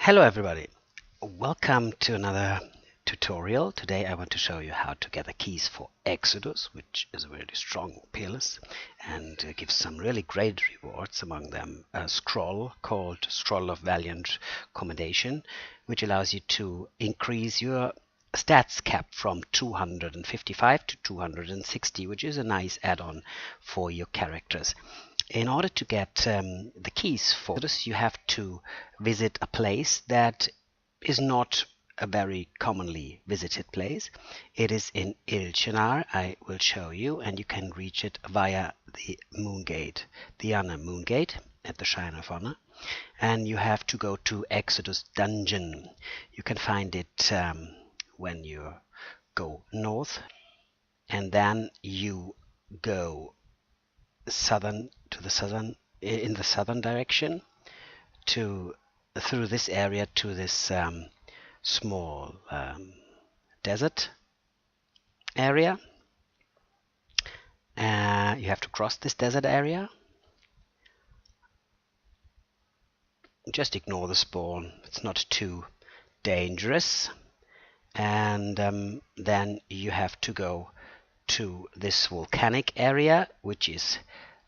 Hello everybody, welcome to another tutorial. Today I want to show you how to gather keys for Exodus, which is a really strong Peerless, and gives some really great rewards, among them a scroll called Scroll of Valiant Commendation, which allows you to increase your stats cap from 255 to 260, which is a nice add-on for your characters. In order to get the keys for this, you have to visit a place that is not a very commonly visited place. It is in Ilchenar. I will show you, and you can reach it via the Moon Gate, the Honor Moon Gate at the Shrine of Honor. And you have to go to Exodus Dungeon. You can find it when you go north, and then you go in the southern direction through this area to this small desert area. You have to cross this desert area. Just ignore the spawn, it's not too dangerous. And then you have to go to this volcanic area, which is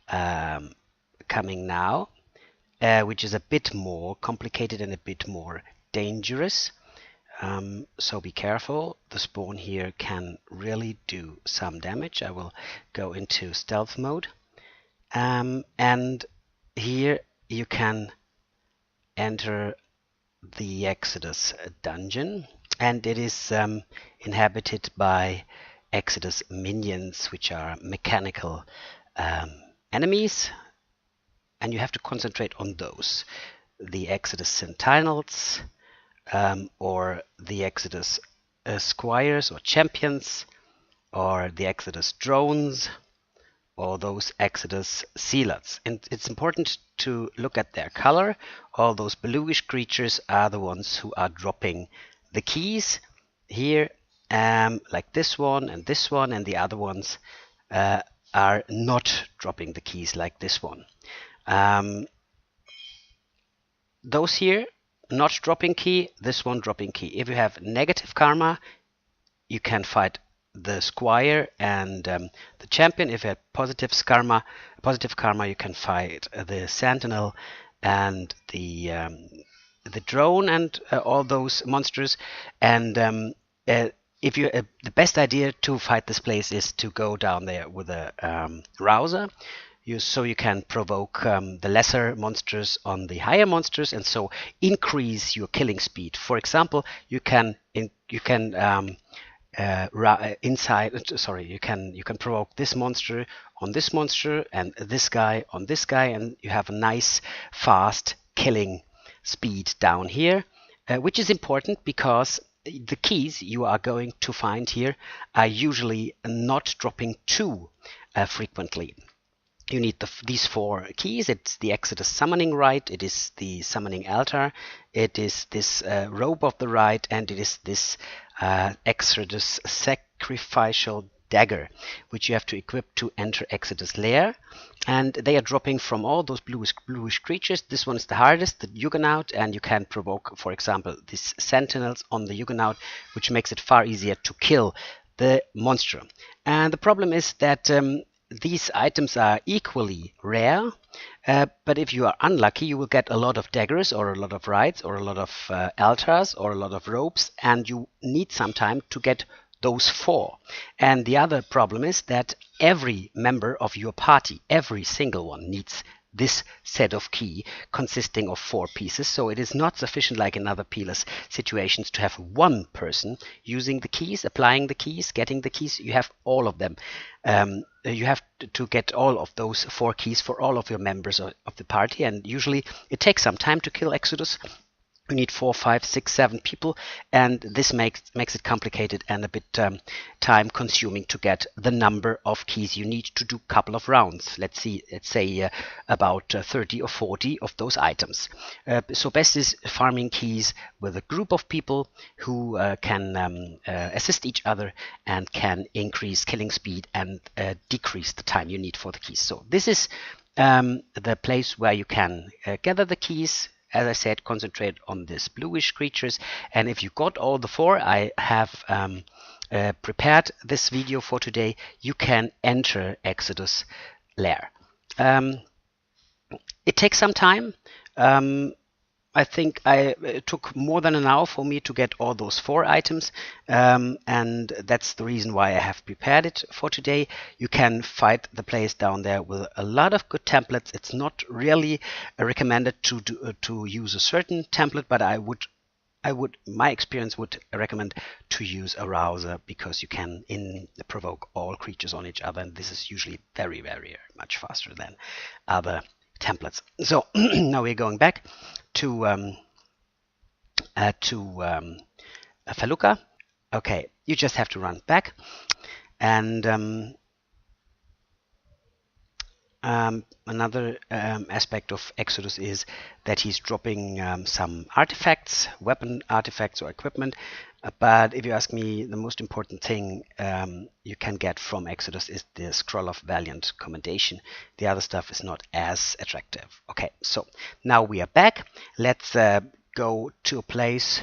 coming now, which is a bit more complicated and a bit more dangerous. So be careful. The spawn here can really do some damage. I will go into stealth mode. And here you can enter the Exodus dungeon, and it is inhabited by Exodus minions, which are mechanical enemies, and you have to concentrate on those. The Exodus Sentinels, or the Exodus Squires or Champions, or the Exodus Drones, or those Exodus Zealots. And it's important to look at their color. All those bluish creatures are the ones who are dropping the keys here, like this one, and the other ones are not dropping the keys like this one. Those here not dropping key, this one dropping key. If you have negative karma, you can fight the Squire and the Champion. If you have positive karma, you can fight the Sentinel and the Drone and all those monsters. And if you the best idea to fight this place is to go down there with a rouser, so you can provoke the lesser monsters on the higher monsters, and so increase your killing speed. For example, you can provoke this monster on this monster and this guy on this guy, and you have a nice fast killing speed down here, which is important because the keys you are going to find here are usually not dropping too frequently. You need these 4 keys. It's the Exodus Summoning Rite, it is the Summoning Altar, it is this Robe of the Rite, and it is this Exodus Sacrificial Dagger, which you have to equip to enter Exodus Lair. And they are dropping from all those bluish creatures. This one is the hardest, the Juggernaut, and you can provoke, for example, these Sentinels on the Juggernaut, which makes it far easier to kill the monster. And the problem is that these items are equally rare, but if you are unlucky, you will get a lot of daggers, or a lot of rites, or a lot of altars, or a lot of robes, and you need some time to get those 4. And the other problem is that every member of your party, every single one, needs this set of key consisting of 4 pieces. So it is not sufficient, like in other Peerless situations, to have one person using the keys, applying the keys, getting the keys. You have all of them. You have to get all of those 4 keys for all of your members of the party, and usually it takes some time to kill Exodus. You need 4, 5, 6, 7 people, and this makes it complicated and a bit time consuming to get the number of keys you need to do a couple of rounds. Let's say about 30 or 40 of those items. So best is farming keys with a group of people who can assist each other and can increase killing speed and decrease the time you need for the keys. So this is the place where you can gather the keys as I said, concentrate on these bluish creatures. And if you got all the 4, I have prepared this video for today, you can enter Exodus lair. It takes some time. I think it took more than an hour for me to get all those 4 items, and that's the reason why I have prepared it for today. You can fight the place down there with a lot of good templates. It's not really recommended to use a certain template, but my experience would recommend to use a rouser, because you can provoke all creatures on each other, and this is usually very, very much faster than other templates. So now we're going back to Felucca. Okay, you just have to run back, and another aspect of Exodus is that he's dropping some artifacts, weapon artifacts or equipment. But if you ask me, the most important thing you can get from Exodus is the Scroll of Valiant Commendation. The other stuff is not as attractive. Okay, so now we are back. Let's go to a place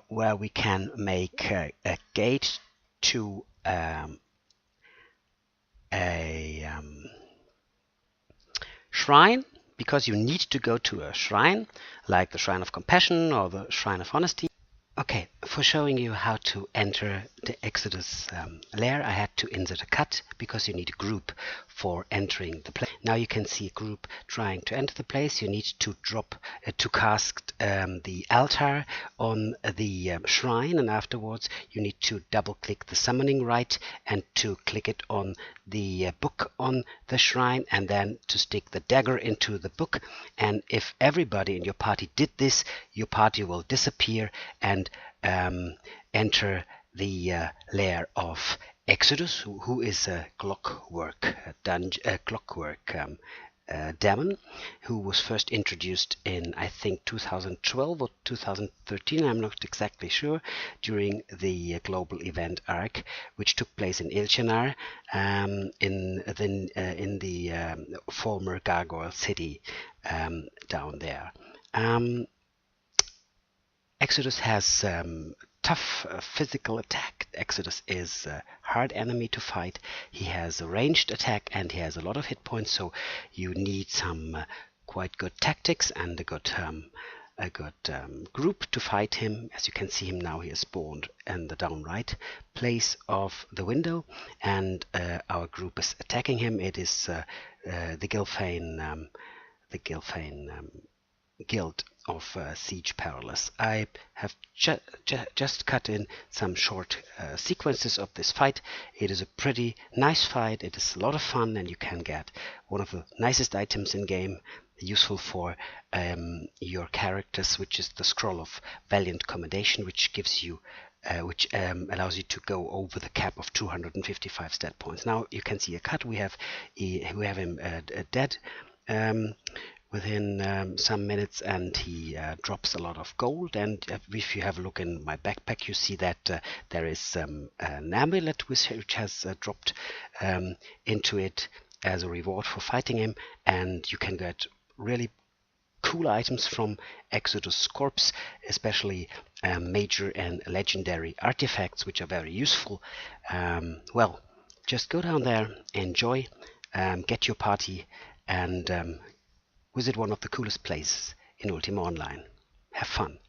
where we can make a gate to a shrine, because you need to go to a shrine like the Shrine of Compassion or the Shrine of Honesty. Okay, for showing you how to enter the Exodus lair, I had to insert a cut, because you need a group for entering the place. Now you can see a group trying to enter the place. You need to cast the altar on the shrine, and afterwards you need to double click the summoning rite and to click it on the book on the shrine, and then to stick the dagger into the book. And if everybody in your party did this, your party will disappear and enter the lair of Exodus, who is a clockwork demon, who was first introduced in, I think, 2012 or 2013, I'm not exactly sure, during the global event arc, which took place in Ilchenar, in the former Gargoyle city down there. Exodus has tough physical attack. Exodus is a hard enemy to fight. He has a ranged attack and he has a lot of hit points, so you need some quite good tactics and a good group to fight him. As you can see him now, he is spawned in the down right place of the window, and our group is attacking him. It is the Gilfane Guild of Siege Peerless. I have just cut in some short sequences of this fight. It is a pretty nice fight. It is a lot of fun, and you can get one of the nicest items in game, useful for your characters, which is the Scroll of Valiant Commendation, which gives you allows you to go over the cap of 255 stat points. Now you can see a cut. We have him dead within some minutes, and he drops a lot of gold. And if you have a look in my backpack, you see that there is an amulet which has dropped into it as a reward for fighting him, and you can get really cool items from Exodus Corpse, especially major and legendary artifacts, which are very useful. Well, just go down there, enjoy, get your party, and visit one of the coolest places in Ultima Online. Have fun.